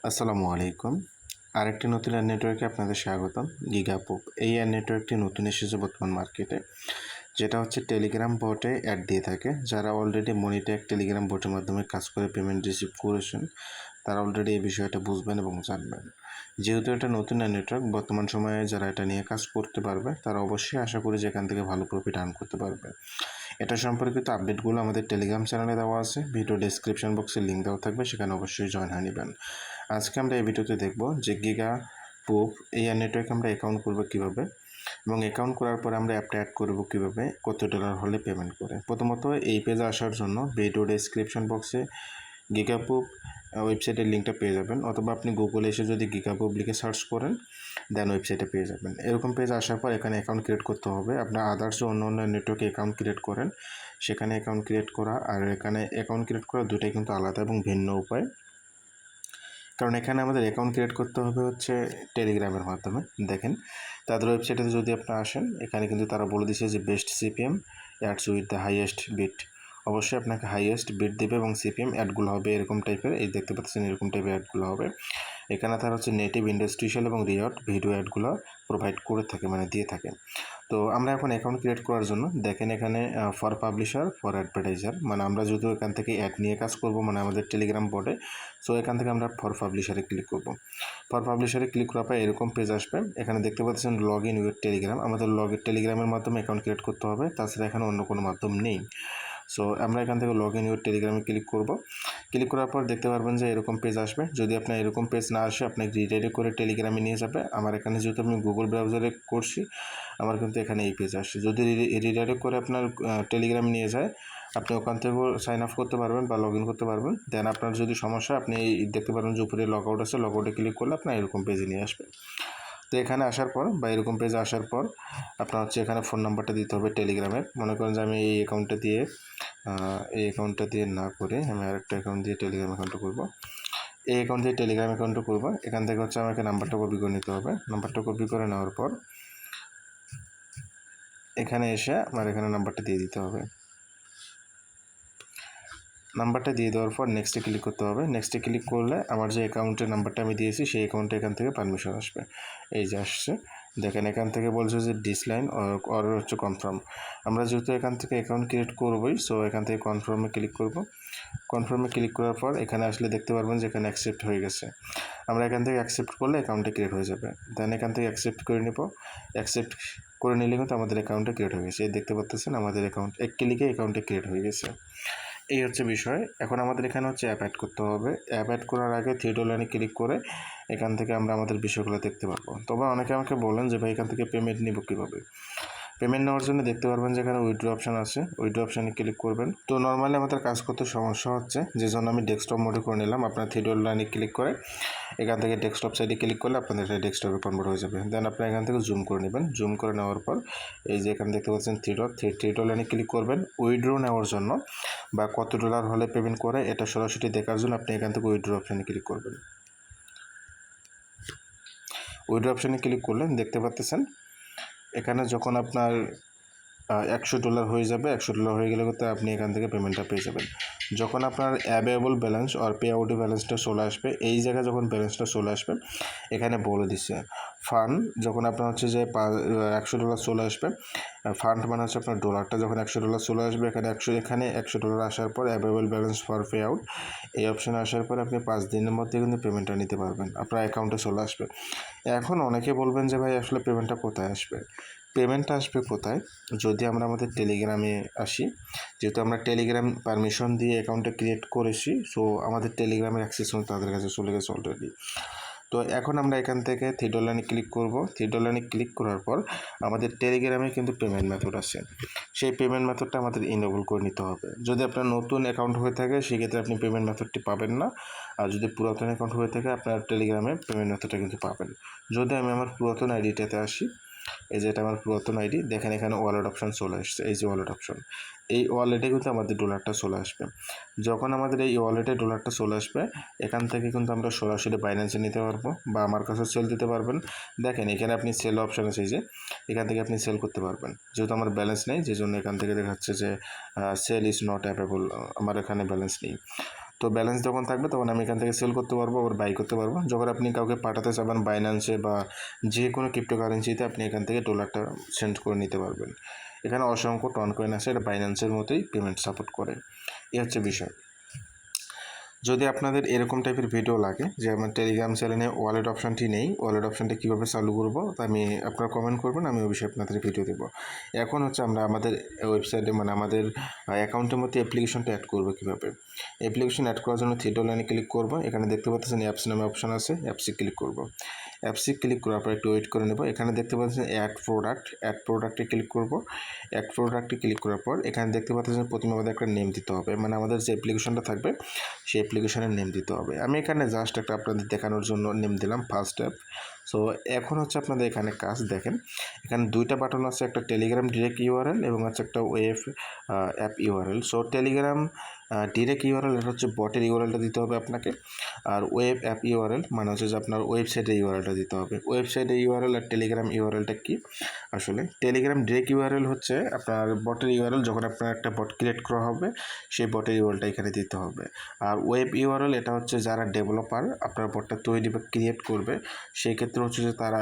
আসসালামু আলাইকুম। আরেকটি নতুন এয়ার নেটওয়ার্কে আপনাদের স্বাগতম। গিগাপুপ এই এয়ার নেটওয়ার্কটি নতুন এসেছে বর্তমান মার্কেটে, যেটা হচ্ছে টেলিগ্রাম বটে অ্যাড দিয়ে থাকে। যারা অলরেডি মনিট্যাগ টেলিগ্রাম বটের মাধ্যমে কাজ করে পেমেন্ট রিসিভ করেছেন, তারা অলরেডি এই বিষয়টা বুঝবেন এবং জানবেন। যেহেতু এটা নতুন এয়ার নেটওয়ার্ক, বর্তমান সময়ে যারা এটা নিয়ে কাজ করতে পারবে তারা অবশ্যই আশা করি যে এখান থেকে ভালো প্রফিট আর্ন করতে পারবে। এটা সম্পর্কিত আপডেটগুলো আমাদের টেলিগ্রাম চ্যানেলে দেওয়া আছে, ভিডিও ডেসক্রিপশন বক্সে লিঙ্ক দেওয়া থাকবে, সেখানে অবশ্যই জয়েন হয়ে নেবেন। আজকে আমরা এই ভিডিওতে দেখব যে গিগাপুপ এই এয়ার নেটওয়ার্কে আমরা অ্যাকাউন্ট করব কীভাবে, এবং অ্যাকাউন্ট করার পরে আমরা অ্যাপটা অ্যাড করব কীভাবে, কত ডলার হলে পেমেন্ট করে। প্রথমত এই পেজে আসার জন্য ভিডিও ডেসক্রিপশন বক্সে গিগাপুপ ওয়েবসাইটের লিঙ্কটা পেয়ে যাবেন, অথবা আপনি গুগলে এসে যদি গিগাপুপ লিখে সার্চ করেন দেন ওয়েবসাইটে পেয়ে যাবেন। এরকম পেজ আসার পর এখানে অ্যাকাউন্ট ক্রিয়েট করতে হবে। আপনার আদার্স অন্য অন্য নেটওয়ার্কে অ্যাকাউন্ট ক্রিয়েট করেন, সেখানে অ্যাকাউন্ট ক্রিয়েট করা আর এখানে অ্যাকাউন্ট ক্রিয়েট করা দুটোই কিন্তু আলাদা এবং ভিন্ন উপায়। কারণ এখানে আমাদের অ্যাকাউন্ট ক্রিয়েট করতে হবে হচ্ছে টেলিগ্রামের মাধ্যমে। দেখেন তাদের ওয়েবসাইটে যদি আপনি আসেন, এখানে কিন্তু তারা বলে দিচ্ছে যে best CPM ads with the highest bid. অবশ্যই আপনাকে হাইয়েস্ট বিট দেবে এবং সিপিএম অ্যাডগুলো হবে এরকম টাইপের, এই দেখতে পাচ্ছেন এরকম টাইপের অ্যাডগুলো হবে। এখানে তারা হচ্ছে নেটিভ, ইন্ডাস্ট্রিয়াল এবং রিয়ট ভিডিও অ্যাডগুলো প্রোভাইড করে থাকে, মানে দিয়ে থাকে। তো আমরা এখন অ্যাকাউন্ট ক্রিয়েট করার জন্য দেখেন এখানে ফর পাবলিশার, ফর অ্যাডভার্টাইজার, মানে আমরা যদি এখান থেকে অ্যাড নিয়ে কাজ করব, মানে আমাদের টেলিগ্রাম বোর্ডে। সো এখান থেকে আমরা ফর পাবলিশারে ক্লিক করব। ফর পাবলিশারে ক্লিক করার পর এরকম পেজ আসবে। এখানে দেখতে পাচ্ছেন লগ ইন উইথ টেলিগ্রাম, আমাদের টেলিগ্রামের মাধ্যমে অ্যাকাউন্ট ক্রিয়েট করতে হবে, তাছাড়া এখানে অন্য কোনো মাধ্যম নেই। সো আমরা এখান থেকে লগ ইন উইথ টেলিগ্রামে ক্লিক করব। ক্লিক করার পর দেখতে পারবেন যে এরকম পেজ আসবে। যদি আপনার এরকম পেজ না আসে, আপনাকে রিডাইরেক্ট করে টেলিগ্রামে নিয়ে যাবে। আমার এখানে যেহেতু আমি গুগল ব্রাউজারে করছি, আমার কিন্তু এখানে এই পেজ আসছে। যদি রিডাইরেক্ট করে আপনার টেলিগ্রামে নিয়ে যায়, আপনি ওখান থেকেও সাইন আপ করতে পারবেন বা লগ ইন করতে পারবেন। দেন আপনার যদি সমস্যা, আপনি দেখতে পারবেন যে উপরে লগ আউট আছে, লগ আউটে ক্লিক করলে আপনার এরকম পেজে নিয়ে আসবে। তো এখানে আসার পর বা এরকম পেজে আসার পর আপনার হচ্ছে এখানে ফোন নাম্বারটা দিতে হবে টেলিগ্রামের। মনে করেন যে আমি এই অ্যাকাউন্টটা দিয়ে না করে আমি আরেকটা অ্যাকাউন্ট দিয়ে টেলিগ্রাম অ্যাকাউন্টটা করব। এই অ্যাকাউন্ট দিয়ে টেলিগ্রাম অ্যাকাউন্টটা করবো। এখান থেকে হচ্ছে আমাকে নাম্বারটা কপি করে নিতে হবে। নাম্বারটা কপি করে নেওয়ার পর এখানে এসে আমার এখানে নাম্বারটা দিয়ে দিতে হবে। নাম্বারটা দিয়ে দেওয়ার পর নেক্সটে ক্লিক করতে হবে। নেক্সটে ক্লিক করলে আমার যে অ্যাকাউন্টের নাম্বারটা আমি দিয়েছি সেই অ্যাকাউন্টে এখান থেকে পারমিশন আসবে। এই যে আসছে, দেখেন এখান থেকে বলছে যে ডিসলাইন অর হচ্ছে কনফার্ম। আমরা যেহেতু এখান থেকে অ্যাকাউন্ট ক্রিয়েট করবোই, সো এখান থেকে কনফার্মে ক্লিক করব। কনফার্মে ক্লিক করার পর এখানে আসলে দেখতে পারবেন যে এখানে অ্যাকসেপ্ট হয়ে গেছে। আমরা এখান থেকে অ্যাকসেপ্ট করলে অ্যাকাউন্টটা ক্রিয়েট হয়ে যাবে। দেন এখান থেকে অ্যাকসেপ্ট করে নেব। অ্যাকসেপ্ট করে নিলে কিন্তু আমাদের অ্যাকাউন্টটা ক্রিয়েট হয়ে গেছে। এই দেখতে পাচ্ছেন আমাদের অ্যাকাউন্ট এক ক্লিকে অ্যাকাউন্টে ক্রিয়েট হয়ে গেছে। এই হচ্ছে বিষয়। এখন আমাদের এখানে হচ্ছে অ্যাপ অ্যাড করতে হবে। অ্যাপ অ্যাড করার আগে থ্রি ডট লাইনে ক্লিক করে এখান থেকে আমরা আমাদের বিষয়গুলো দেখতে পারবো। তবে অনেকে আমাকে বলেন যে ভাই এখান থেকে পেমেন্ট নিব কীভাবে। পেমেন্ট নেওয়ার জন্য দেখতে পারবেন যে এখানে উইথড্র অপশান আছে, উইথড্র অপশানে ক্লিক করবেন। তো নর্মালি আমাদের কাজ করতে সমস্যা হচ্ছে, যে জন্য আমি ডেস্কটপ মোডে করে নিলাম। আপনার থ্রি ডট লাইনে ক্লিক করে এখান থেকে ডেস্কটপ সাইডে ক্লিক করলে আপনাদের এটা ডেস্কটপে কনভার্ট হয়ে যাবে। দেন আপনি এখান থেকে জুম করে নেবেন। জুম করে নেওয়ার পর এই যে এখানে দেখতে পাচ্ছেন থ্রি ডট লাইনে ক্লিক করবেন। উইথড্র নেওয়ার জন্য বা কত ডলার হলে পেমেন্ট করে এটা সরাসরি দেখার জন্য আপনি এখান থেকে উইথড্র অপশানে ক্লিক করবেন। উইথড্র অপশানে ক্লিক করলেন, দেখতে পাচ্ছেন এখানে যখন আপনার $100 হয়ে যাবে, $100 হয়ে গেলে কিন্তু আপনি এখান থেকে পেমেন্টটা পেয়ে যাবেন। যখন আপনার অ্যাভেলেবল ব্যালেন্স আর পে আউটে ব্যালেন্সটা চলে আসবে, এই জায়গায় যখন ব্যালেন্সটা চলে আসবে এখানে বলে দিচ্ছে ফান্ড। যখন আপনার হচ্ছে যে $100 চলে আসবে, ফান্ড মানে হচ্ছে আপনার ডলারটা যখন $100 চলে আসবে, এখানে $100 আসার পর available balance for pay out এই অপশানে আসার পর আপনি 5 দিনের মধ্যে কিন্তু পেমেন্টটা নিতে পারবেন, আপনার অ্যাকাউন্টে চলে আসবে। এখন অনেকে বলবেন যে ভাই আসলে পেমেন্টটা কোথায় আসবে। পেমেন্টটা আসবে কোথায়, যদি আমরা আমাদের টেলিগ্রামে আসি। যেহেতু আমরা টেলিগ্রাম পারমিশন দিয়ে অ্যাকাউন্টটা ক্রিয়েট করেছি, সো আমাদের টেলিগ্রামের অ্যাক্সেস তাদের কাছে চলে গেছে অলরেডি। তো এখন আমরা এখান থেকে থ্রি ডট লাইনে ক্লিক করব। থ্রি ডট লাইনে ক্লিক করার পর আমাদের টেলিগ্রামে কিন্তু পেমেন্ট মেথড আছে, সেই পেমেন্ট মেথডটা আমাদের ইনেবল করে নিতে হবে। যদি আপনার নতুন অ্যাকাউন্ট হয়ে থাকে সেক্ষেত্রে আপনি পেমেন্ট মেথডটি পাবেন না, আর যদি পুরাতন অ্যাকাউন্ট হয়ে থাকে আপনার টেলিগ্রামে পেমেন্ট মেথডটা কিন্তু পাবেন। যদি আমি আমার পুরাতন আইডিটাতে আসি, এই যে এটা আমার পুরাতন আইডি, দেখেন এখানে ওয়ালেট অপশান চলে আসছে। এই যে ওয়ালেট অপশান, এই ওয়ালেটে কিন্তু আমাদের ডলারটা চলে আসবে। যখন আমাদের এই ওয়ালেটে ডলারটা চলে আসবে, এখান থেকে কিন্তু আমরা সরাসরি বাইন্যান্সে নিতে পারবো বা আমার কাছে সেল দিতে পারবেন। দেখেন এখানে আপনি সেল অপশান আছে, যে এখান থেকে আপনি সেল করতে পারবেন। যেহেতু আমার ব্যালেন্স নেই, যে জন্য এখান থেকে দেখাচ্ছে যে সেল ইজ নট অ্যাভেলেবল, আমার এখানে ব্যালেন্স নেই। তো ব্যালেন্স যখন থাকবে তখন আমি এখান থেকে সেল করতে পারবো, আবার বাই করতে পারবো। যখন আপনি কাউকে পাঠাতে চাবেন বাইন্যান্সে বা যে কোনো ক্রিপ্টোকারেন্সিতে, আপনি এখান থেকে ডলারটা সেন্ড করে নিতে পারবেন। এখানে অসংখ্য টন কয়েন আছে, এটা বাইন্যান্সের মতোই পেমেন্ট সাপোর্ট করে। এই হচ্ছে বিষয়। যদি আপনাদের এরকম টাইপের ভিডিও লাগে যে আমার টেলিগ্রাম চ্যানেলে ওয়ালেট অপশানটি নেই, ওয়ালেট অপশানটা কীভাবে চালু করবো তা আমি আপনারা কমেন্ট করবেন, আমি ওই বিষয়ে আপনাদের ভিডিও দেবো। এখন হচ্ছে আমরা আমাদের ওয়েবসাইটে মানে আমাদের অ্যাকাউন্টের মধ্যে অ্যাপ্লিকেশনটা অ্যাড করবো কীভাবে। অ্যাপ্লিকেশন অ্যাড করার জন্য থ্রি ডট লাইনে ক্লিক করবো। এখানে দেখতে পাচ্ছেন অ্যাপস নামে অপশান আছে, অ্যাপসে ক্লিক করবো। অ্যাপসে ক্লিক করার পর একটু ওয়েট করে নেব। এখানে দেখতে পাচ্ছেন অ্যাড প্রোডাক্টে ক্লিক করবো। অ্যাড প্রোডাক্টে ক্লিক করার পর এখানে দেখতে পাচ্ছেন প্রথমে আমাদের একটা নেম দিতে হবে, মানে আমাদের যে অ্যাপ্লিকেশনটা থাকবে সেই অ্যাপ্লিকেশনের নেম দিতে হবে। আমি এখানে জাস্ট একটা আপনাদের দেখানোর জন্য নেম দিলাম ফার্স্ট অ্যাপ। সো এখন হচ্ছে আপনাদের এখানে কাজ দেখেন, এখানে দুইটা বাটন আছে, একটা টেলিগ্রাম ডিরেক্ট ইউআরএল এবং হচ্ছে একটা web app URL. So Telegram direct URL এটা হচ্ছে বটের ইউআরএলটা দিতে হবে আপনাকে, আর ওয়েব অ্যাপ ইউআরএল মানে হচ্ছে যে আপনার ওয়েবসাইটের ইউআরএলটা দিতে হবে। ওয়েবসাইটের ইউআরএল আর টেলিগ্রাম ইউআরএলটা কি আসলে? টেলিগ্রাম ডিরেক্ট ইউআরএল হচ্ছে আপনার বটের ইউআরএল, যখন আপনার একটা বট ক্রিয়েট করা হবে সেই বটের ইউআরএলটা এখানে দিতে হবে। আর ওয়েব ইউআরএল এটা হচ্ছে যারা ডেভেলপার আপনার বটটা তৈরি বা ক্রিয়েট করবে, সেই ক্ষেত্রে হচ্ছে যে তারা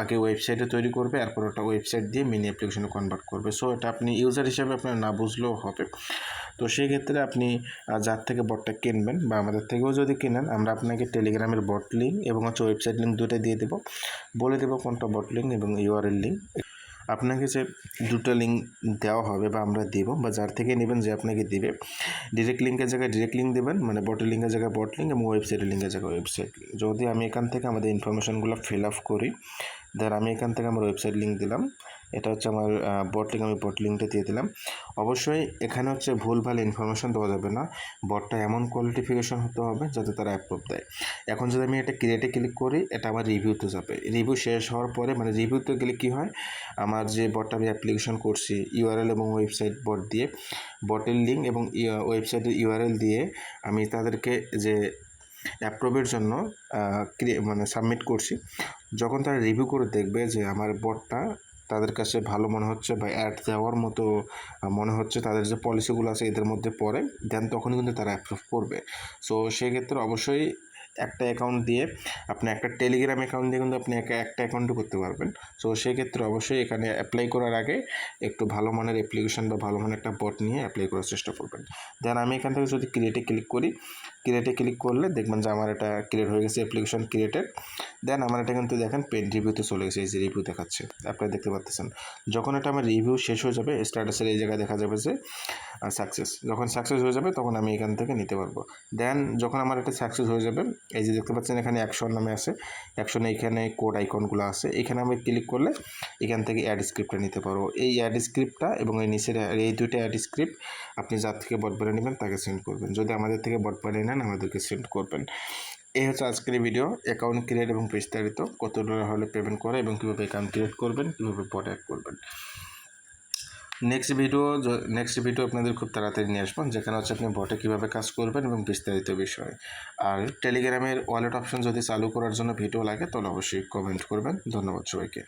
আগে ওয়েবসাইটে তৈরি করবে, এরপর ওটা ওয়েবসাইট দিয়ে মিনি অ্যাপ্লিকেশনে কনভার্ট করবে। সো এটা আপনি ইউজার হিসেবে আপনার না বুঝলেও হবে। তো সেই ক্ষেত্রে আপনি যার থেকে বটটা কিনবেন বা আমাদের থেকেও যদি কিনেন, আমরা আপনাকে টেলিগ্রামের বট লিঙ্ক এবং হচ্ছে ওয়েবসাইট লিঙ্ক দুটো দিয়ে দেবো, বলে দেবো কোনটা বট লিঙ্ক এবং ইউআরএল লিঙ্ক। আপনাকে যে দুটো লিঙ্ক দেওয়া হবে বা আমরা দেবো, বা যার থেকে নেবেন যে আপনাকে দিবে, ডিরেক্ট লিঙ্কের জায়গায় ডিরেক্ট লিঙ্ক দেবেন, মানে বটের লিঙ্কের জায়গায় বট লিঙ্ক এবং ওয়েবসাইটের লিঙ্কের জায়গায় ওয়েবসাইট লিঙ্ক। যদি আমি এখান থেকে আমাদের ইনফরমেশনগুলো ফিল আপ করি, দেন আমি এখান থেকে আমার ওয়েবসাইট লিঙ্ক দিলাম, এটা হচ্ছে আমার বট লিঙ্ক, আমি বট লিঙ্কটা দিয়ে দিলাম। অবশ্যই এখানে হচ্ছে ভুলভাল ইনফরমেশন দেওয়া যাবে না, বটটা এমন কোয়ালিফিকেশন হতে হবে যাতে তারা অ্যাপ্রুভ দেয়। এখন যদি আমি এটা ক্রিয়েটে ক্লিক করি, এটা আমার রিভিউতে যাবে। রিভিউ শেষ হওয়ার পরে, মানে রিভিউতে গেলে কী হয়, আমার যে বটটা আমি অ্যাপ্লিকেশন করছি ইউআরএল এবং ওয়েবসাইট বট দিয়ে, বটের লিঙ্ক এবং ওয়েবসাইটের ইউআরএল দিয়ে আমি তাদেরকে যে অ্যাপ্রুভের জন্য মানে সাবমিট করছি, যখন তারা রিভিউ করে দেখবে যে আমার বটটা তাদের কাছে ভালো মনে হচ্ছে বা অ্যাড দেওয়ার মতো মনে হচ্ছে, তাদের যে পলিসিগুলো আছে এদের মধ্যে পড়ে, দেন তখনই কিন্তু তারা অ্যাপ্রুভ করবে। সো সেক্ষেত্রে অবশ্যই একটা অ্যাকাউন্ট দিয়ে আপনি একটা টেলিগ্রাম অ্যাকাউন্ট দিয়ে কিন্তু আপনি একটা অ্যাকাউন্টও করতে পারবেন। সো সেক্ষেত্রে অবশ্যই এখানে অ্যাপ্লাই করার আগে একটু ভালো মানের অ্যাপ্লিকেশন বা ভালো মানের একটা বট নিয়ে অ্যাপ্লাই করার চেষ্টা করবেন। দেন আমি এখান থেকে যদি ক্রিয়েটে ক্লিক করি, ক্রিয়েটে ক্লিক করলে দেখবেন যে আমার এটা ক্রিয়েট হয়ে গেছে, অ্যাপ্লিকেশন ক্রিয়েটেড। দেন আমার এটা কিন্তু দেখেন পেড রিভিউতে চলে গেছে, এই যে রিভিউ দেখাচ্ছে, আপনারা দেখতে পাচ্ছেন। যখন এটা আমার রিভিউ শেষ হয়ে যাবে, স্ট্যাটাসের এই জায়গায় দেখা যাবে যে সাকসেস। যখন সাকসেস হয়ে যাবে তখন আমি এখান থেকে নিতে পারবো। দেন যখন আমার এটা সাকসেস হয়ে যাবে, এই যে দেখতে পাচ্ছেন এখানে অ্যাকশন নামে আছে, অ্যাকশনে এখানে কোড আইকনগুলো আছে, এখানে আমি ক্লিক করলে এখান থেকে অ্যাড স্ক্রিপ্টটা নিতে পারবো। এই অ্যাড স্ক্রিপ্টটা এবং এই নিচের এই দুইটা অ্যাড স্ক্রিপ্ট আপনি যার থেকে বট বানিয়ে নেবেন তাকে সেন্ড করবেন। যদি আমাদের থেকে বট বানিয়ে নেন আমাদেরকে সেন্ড করবেন। এই হচ্ছে আজকের ভিডিও, অ্যাকাউন্ট ক্রিয়েট এবং বিস্তারিত, কত ডলার হলে পেমেন্ট করে এবং কীভাবে অ্যাকাউন্ট ক্রিয়েট করবেন, কীভাবে বট অ্যাড করবেন। নেক্সট ভিডিও আপনাদের খুব তাড়াতাড়ি নিয়ে আসবেন, যেখানে হচ্ছে আপনি বটে কীভাবে কাজ করবেন এবং বিস্তারিত বিষয়। আর টেলিগ্রামের ওয়ালেট অপশন যদি চালু করার জন্য ভিডিও লাগে তাহলে অবশ্যই কমেন্ট করবেন। ধন্যবাদ সবাইকে।